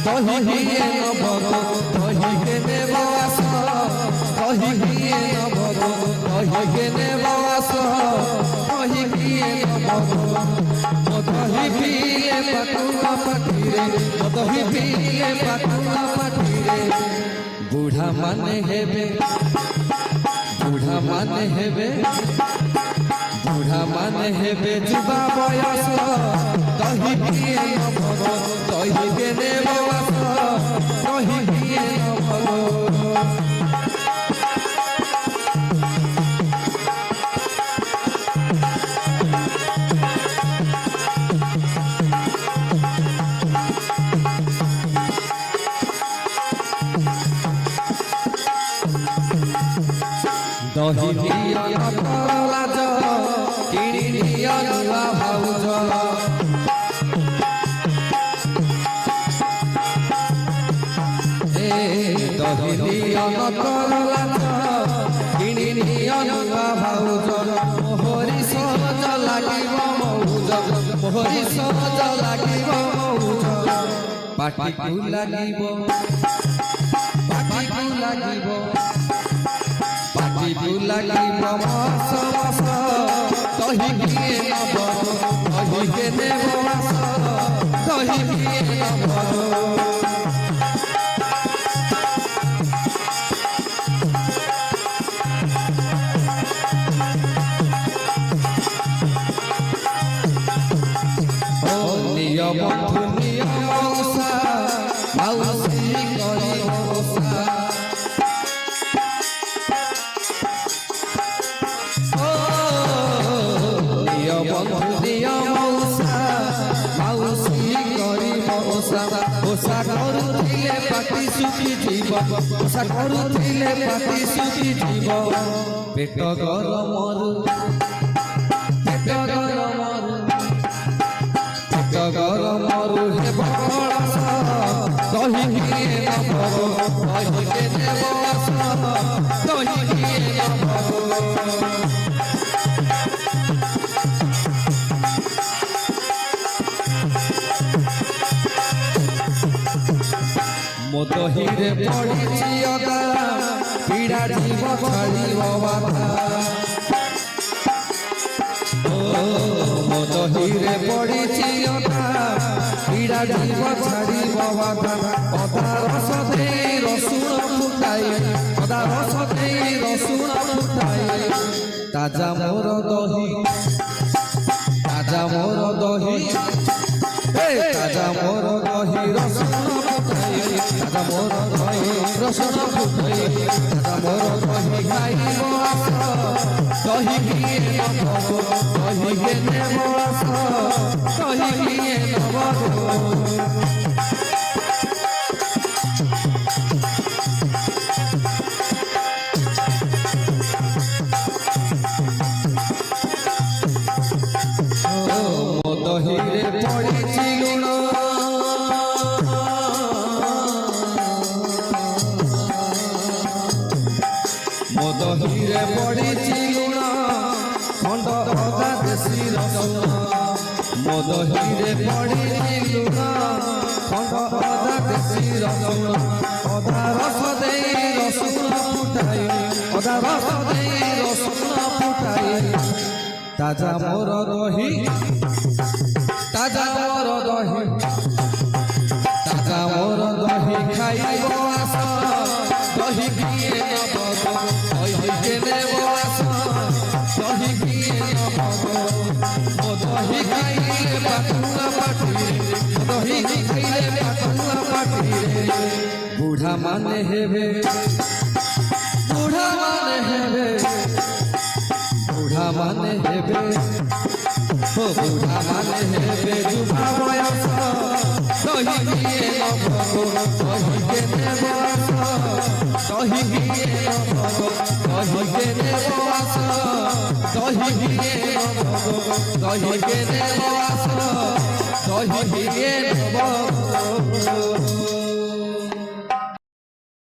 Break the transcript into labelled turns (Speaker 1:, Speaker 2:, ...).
Speaker 1: दही दिए नभग दही के नेब आस दही दिए नभग दही के नेब आस दही दिए नभग दही पीले पाटुआ पाटिरे दही पीले पाटुआ पाटिरे बुढ़ा माने हेबे बुढ़ा माने हेबे बुढ़ा माने हेबे जुबा बयस दही पिए नभग दही के नेब आस दही पिए नभग दही दिया लाज किणी दिया नुआ भाउज दही दिया लाज किणी दिया नुआ भाउज मोहरी सहज लागिब मौज मोहरी सहज लागिब मौज पाटी को लागिब पाटी लागिब मास मास दही दिए नभग दही के नेब आस दही दिए नभग बंधु नियम मौसा मौसी करी मौसा बंधु नियम मौसा मौसी करी मौसा ओसा करुथिले पाटी सुखी जीव ओसा करुथिले पाटी सुखी जीव पेट गरमरु गरमरु हे बरस दही दिए नभग दही के नेब आस दही दिए नभग मो दही रे पड़िछि अदा पीड़ा जीव छाड़िब बाधा मो दही रे पड़िछि अदा पीड़ा जीव छाड़िब बाधा अदा रस देई रसुण फुटाई अदा रस देई रसुण फुटाई ताजा मोर दही ताजा मोर दही ताजा मोर दही रसुण ताजा मोर दही रसुण फुटाई ताजा मोर दही खाइब आस दही दिए नभग दही के नेब आस दही दिए नभग दही रे पड़िछि लुण मो दही रे पड़िछि लुण खंड अदा देसी रसुण मो दही रे पड़िछि लुण खंड अदा देसी रसुण अदा रस देई रसुण फुटाई अदा रस देई रसुण फुटाई ताजा मोर दही ताजा मोर दही ताजा मोर दही खाइब आस दही दिए नभग दही के नेब आस दही दिए नभग मो दही खाइले पाटुआ पाटिरे दही खाइले पाटुआ पाटिरे बुढ़ा माने हेबे बुढ़ा माने हेबे बुढ़ा माने हेबे बुढ़ा माने हेबे जुबा बयस दही दिए नभग दही के नेब आस दही दिए नभग दही के नेब आस दही दिए नभग दही के नेब आस दही दिए नभग।